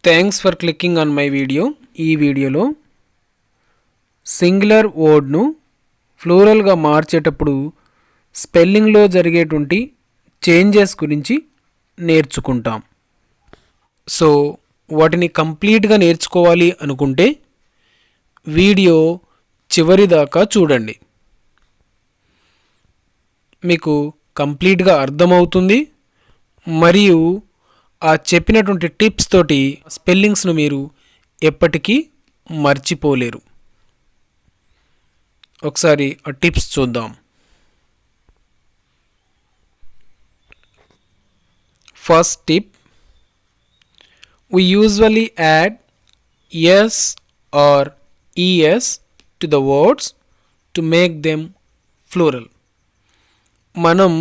Thanks for clicking on my video. ఈ వీడియోలో singular వర్డ్ను ఫ్లూరల్గా మార్చేటప్పుడు స్పెల్లింగ్లో జరిగేటువంటి చేంజెస్ గురించి నేర్చుకుంటాం. సో వాటిని కంప్లీట్గా నేర్చుకోవాలి అనుకుంటే వీడియో చివరి దాకా చూడండి. మీకు కంప్లీట్గా అర్థమవుతుంది మరియు ఆ చెప్పినటువంటి టిప్స్ తోటి స్పెల్లింగ్స్ను మీరు ఎప్పటికీ మర్చిపోలేరు. ఒకసారి ఆ టిప్స్ చూద్దాం. First tip, we usually add s or es to the words to make them plural. మనం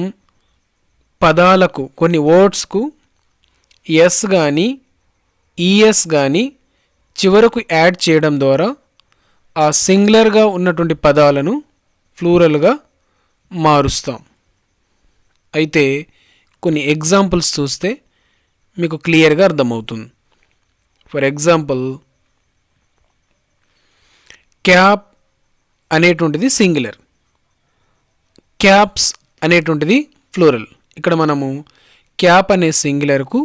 పదాలకు కొన్ని వర్డ్స్కు ఎస్ కానీ ఈఎస్ కానీ చివరకు యాడ్ చేయడం ద్వారా ఆ సింగులర్గా ఉన్నటువంటి పదాలను ఫ్లూరల్గా మారుస్తాం. అయితే కొన్ని ఎగ్జాంపుల్స్ చూస్తే మీకు క్లియర్గా అర్థమవుతుంది. ఫర్ ఎగ్జాంపుల్, క్యాప్ అనేటువంటిది సింగులర్, క్యాప్స్ అనేటువంటిది ఫ్లూరల్. ఇక్కడ మనము క్యాప్ అనే సింగులర్కు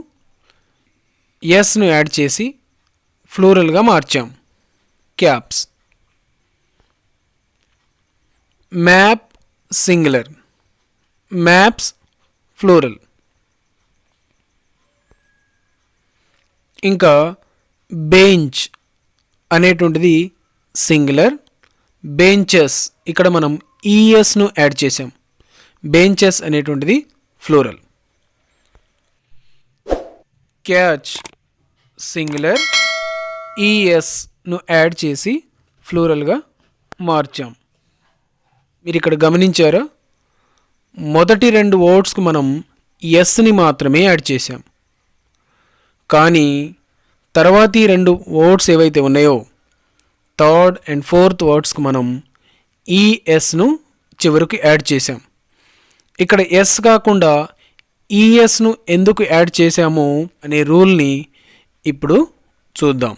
ఎస్ను యాడ్ చేసి ఫ్లూరల్గా మార్చాం, caps. Map singular, maps plural. ఇంకా బెంచ్ అనేటువంటిది సింగులర్, బెంచెస్ ఇక్కడ మనం ఈఎస్ను యాడ్ చేసాం, బెంచెస్ అనేటువంటిది ఫ్లూరల్. క్యాచ్ సింగులర్, ఈఎస్ను యాడ్ చేసి ఫ్లూరల్గా మార్చాం. మీరు ఇక్కడ గమనించారా, మొదటి రెండు వర్డ్స్కు మనం ఎస్ని మాత్రమే యాడ్ చేసాం, కానీ తర్వాతి రెండు వర్డ్స్ ఏవైతే ఉన్నాయో థర్డ్ అండ్ ఫోర్త్ వర్డ్స్కు మనం ఈఎస్ను చివరికి యాడ్ చేసాం. ఇక్కడ ఎస్ కాకుండా ఈఎస్ను ఎందుకు యాడ్ చేసాము అనే రూల్ని ఇప్పుడు చూద్దాం.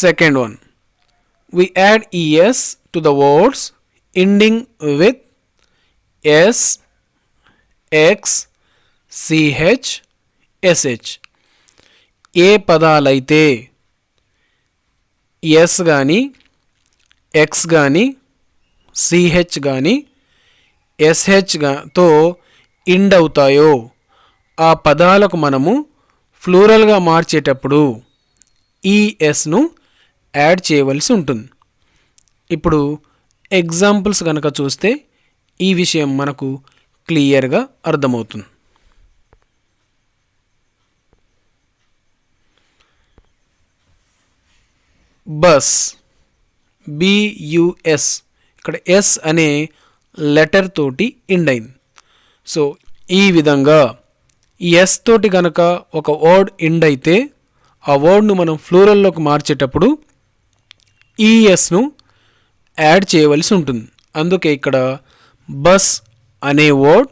Second one, we add es to the words ending with s, x, ch, sh. A పదాలైతే yes కానీ ఎక్స్ కానీ సిహెచ్ కానీ ఎస్హెచ్తో ఎండ్ అవుతాయో ఆ పదాలకు మనము ఫ్లూరల్గా మార్చేటప్పుడు ఈఎస్ను యాడ్ చేయవలసి ఉంటుంది. ఇప్పుడు ఎగ్జాంపుల్స్ కనుక చూస్తే ఈ విషయం మనకు క్లియర్గా అర్థమవుతుంది. బస్, బియుఎస్, ఇక్కడ ఎస్ అనే లెటర్ తోటి ఎండ్ అయింది. సో ఈ విధంగా ఎస్ తోటి కనుక ఒక వర్డ్ ఎండ్ అయితే ఆ వర్డ్ను మనం ఫ్లూరల్లోకి మార్చేటప్పుడు ఈఎస్ను యాడ్ చేయవలసి ఉంటుంది. అందుకే ఇక్కడ బస్ అనే వర్డ్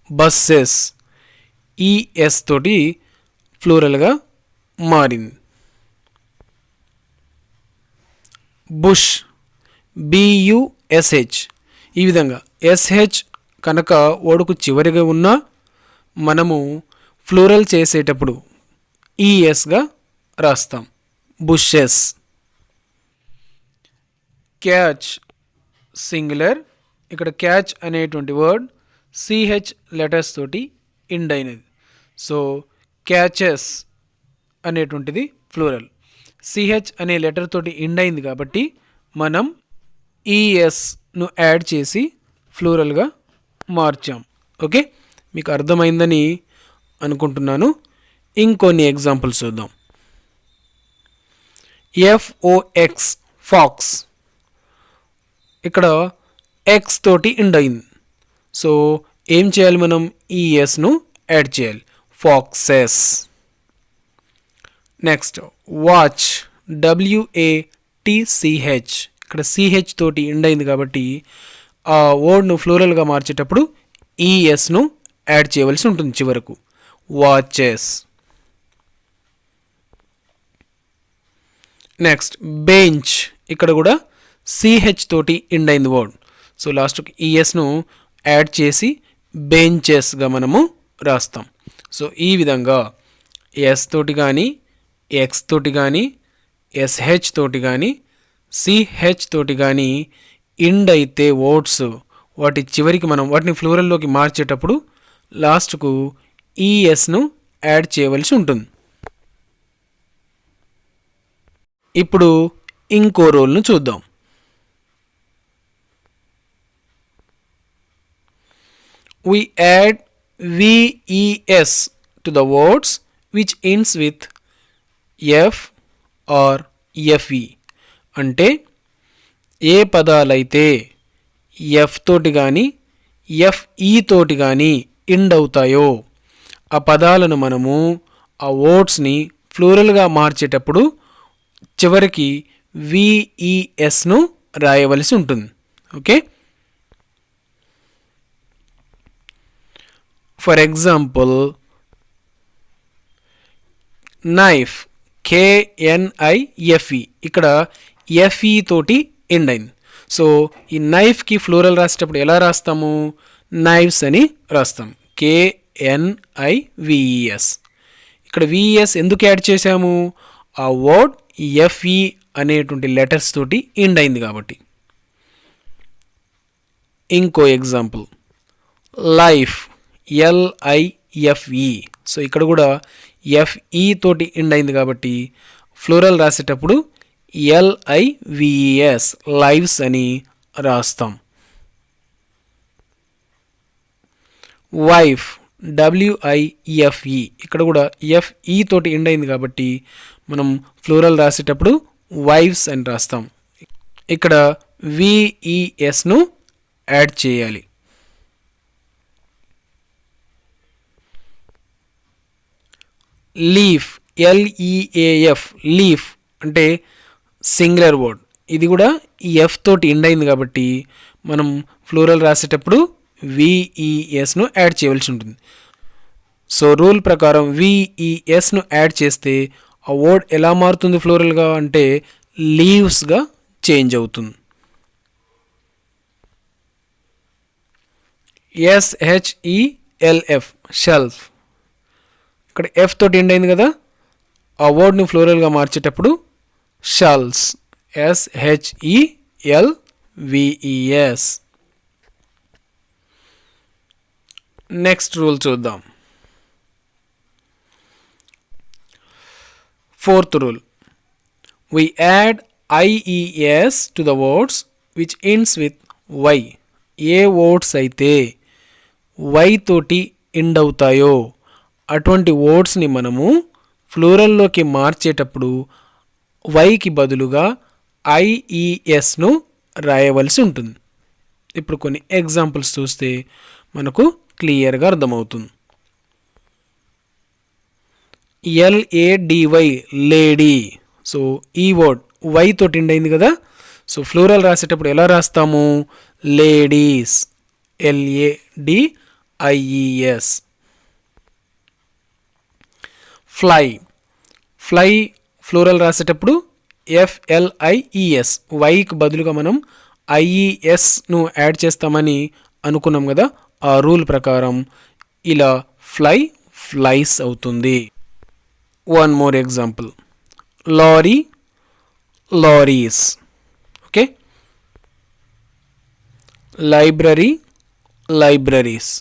బస్సెస్ ఈఎస్ తోటి ఫ్లూరల్గా మారింది. బుష్, బియుఎస్హెచ్, ఈ విధంగా ఎస్హెచ్ కనుక వర్డ్కు చివరిగా ఉన్నా మనము ఫ్లూరల్ చేసేటప్పుడు ఈఎస్గా రాస్తాం, బుషెస్. క్యాచ్ సింగులర్, ఇక్కడ క్యాచ్ అనేటువంటి వర్డ్ సిహెచ్ లెటర్స్ తోటి ఎండ్ అయినది. సో క్యాచెస్ అనేటువంటిది ఫ్లూరల్, సిహెచ్ అనే లెటర్ తోటి ఎండ్ అయింది కాబట్టి మనం ఈఎస్ను యాడ్ చేసి ఫ్లూరల్గా మార్చాం. ఓకే, మీకు అర్థమైందని అనుకుంటున్నాను. ఇంకొన్ని ఎగ్జాంపుల్స్ చూద్దాం. ఎఫ్ఓఎక్స్, ఫాక్స్, ఇక్కడ ఎక్స్ తోటి ఎండ్ అయింది. సో ఏం చేయాలి, మనం ఈఎస్ను యాడ్ చేయాలి, ఫాక్సెస్. నెక్స్ట్ వాచ్, డబ్ల్యూఏటిసిహెచ్, ఇక్కడ సిహెచ్ తోటి ఎండ్ అయింది కాబట్టి ఆ వర్డ్ను ఫ్లూరల్గా మార్చేటప్పుడు ఈఎస్ను యాడ్ చేయవలసి ఉంటుంది చివరకు. వాచెస్. Next bench. ఇక్కడ కూడా సిహెచ్ తోటి ఎండ్ అయింది వర్డ్. సో లాస్ట్కి ఈఎస్ను యాడ్ చేసి బెంచెస్గా మనము రాస్తాం. సో ఈ విధంగా ఎస్ తోటి కానీ, ఎక్స్ తోటి కానీ, ఎస్హెచ్ తోటి కానీ, సిహెచ్ తోటి కానీ ఎండ్ అయితే వర్డ్స్ వాటి చివరికి మనం వాటిని ఫ్లూరల్లోకి మార్చేటప్పుడు లాస్ట్కు ఈఎస్ను యాడ్ చేయవలసి ఉంటుంది. ఇప్పుడు ఇంకో రూల్ను చూద్దాం. We add VES to the words which ends with F or FE. అంటే ఏ పదాలైతే ఎఫ్ తోటి కానీ ఎఫ్ఈ తోటి కానీ ఎండ్ అవుతాయో ఆ పదాలను మనము ఆ వర్డ్స్ని ఫ్లూరల్గా మార్చేటప్పుడు చివరికి విఈఎస్ను రాయవలసి ఉంటుంది. Okay. For example knife, KNIFE, ఇక్కడ ఎఫ్ఈ తోటి ఎండ్ అయింది. సో ఈ నైఫ్కి ఫ్లూరల్ రాసేటప్పుడు ఎలా రాస్తాము? నైఫ్స్ అని రాస్తాం, KNIVES. ఇక్కడ విఈఎస్ ఎందుకు యాడ్ చేసాము? ఆ వర్డ్ ఎఫ్ఈ అనేటువంటి లెటర్స్ తోటి ఎండ్ అయింది కాబట్టి. ఇంకో ఎగ్జాంపుల్ లైఫ్, LIFE. సో ఇక్కడ కూడా ఎఫ్ఈ తోటి ఎండ్ అయింది కాబట్టి ఫ్లూరల్ రాసేటప్పుడు LIVES, లైవ్స్ అని రాస్తాం. Wife, WIFE. ఇక్కడ కూడా ఎఫ్ఈ తోటి ఎండ్ అయింది కాబట్టి మనం ఫ్లూరల్ రాసేటప్పుడు వైఫ్స్ అని రాస్తాం. ఇక్కడ విఈఎస్ను యాడ్ చేయాలి. లీఫ్, LEAF, లీఫ్ అంటే సింగులర్ వర్డ్. ఇది కూడా ఎఫ్ తోటి ఎండ్ అయింది కాబట్టి మనం ఫ్లూరల్ రాసేటప్పుడు విఈఎస్ను యాడ్ చేయవలసి ఉంటుంది. సో రూల్ ప్రకారం విఈఎస్ను యాడ్ చేస్తే ఆ వర్డ్ ఎలా మారుతుంది ఫ్లూరల్గా అంటే లీవ్స్గా చేంజ్ అవుతుంది. SHELF, shelf. ఇక్కడ ఎఫ్ తోటి ఎండ్ అయింది కదా, ఆ వర్డ్ని ఫ్లోరల్గా మార్చేటప్పుడు షల్స్, SHELVES. నెక్స్ట్ రూల్ చూద్దాం. Fourth rule, we add IES to the words which ends with Y. A words అయితే Y తోటి ఎండ్ అవుతాయో అటువంటి వర్డ్స్ని మనము ఫ్లూరల్లోకి మార్చేటప్పుడు వైకి బదులుగా IESను రాయవలసి ఉంటుంది. ఇప్పుడు కొన్ని ఎగ్జాంపుల్స్ చూస్తే మనకు క్లియర్గా అర్థమవుతుంది. LADY, lady. సో ఈ వర్డ్ వై తోటి ఎండ్ అయింది కదా, సో ఫ్లూరల్ రాసేటప్పుడు ఎలా రాస్తాము? Ladies, LADIES. Fly, fly plural రాసేటప్పుడు FLIES, వైకి బదులుగా మనం IESను యాడ్ చేస్తామని అనుకున్నాం కదా, ఆ రూల్ ప్రకారం ఇలా ఫ్లై ఫ్లైస్ అవుతుంది. One more example, lorry, lorries. Okay. Library, libraries.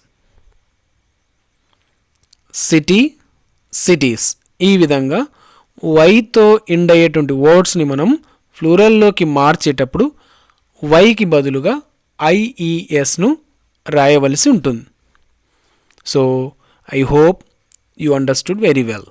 City, cities. ఈ విధంగా వైతో ఎండ్ అయ్యేటువంటి వర్డ్స్ని మనం ఫ్లూరల్లోకి మార్చేటప్పుడు వైకి బదులుగా IESను రాయవలసి ఉంటుంది. So I hope you understood very well.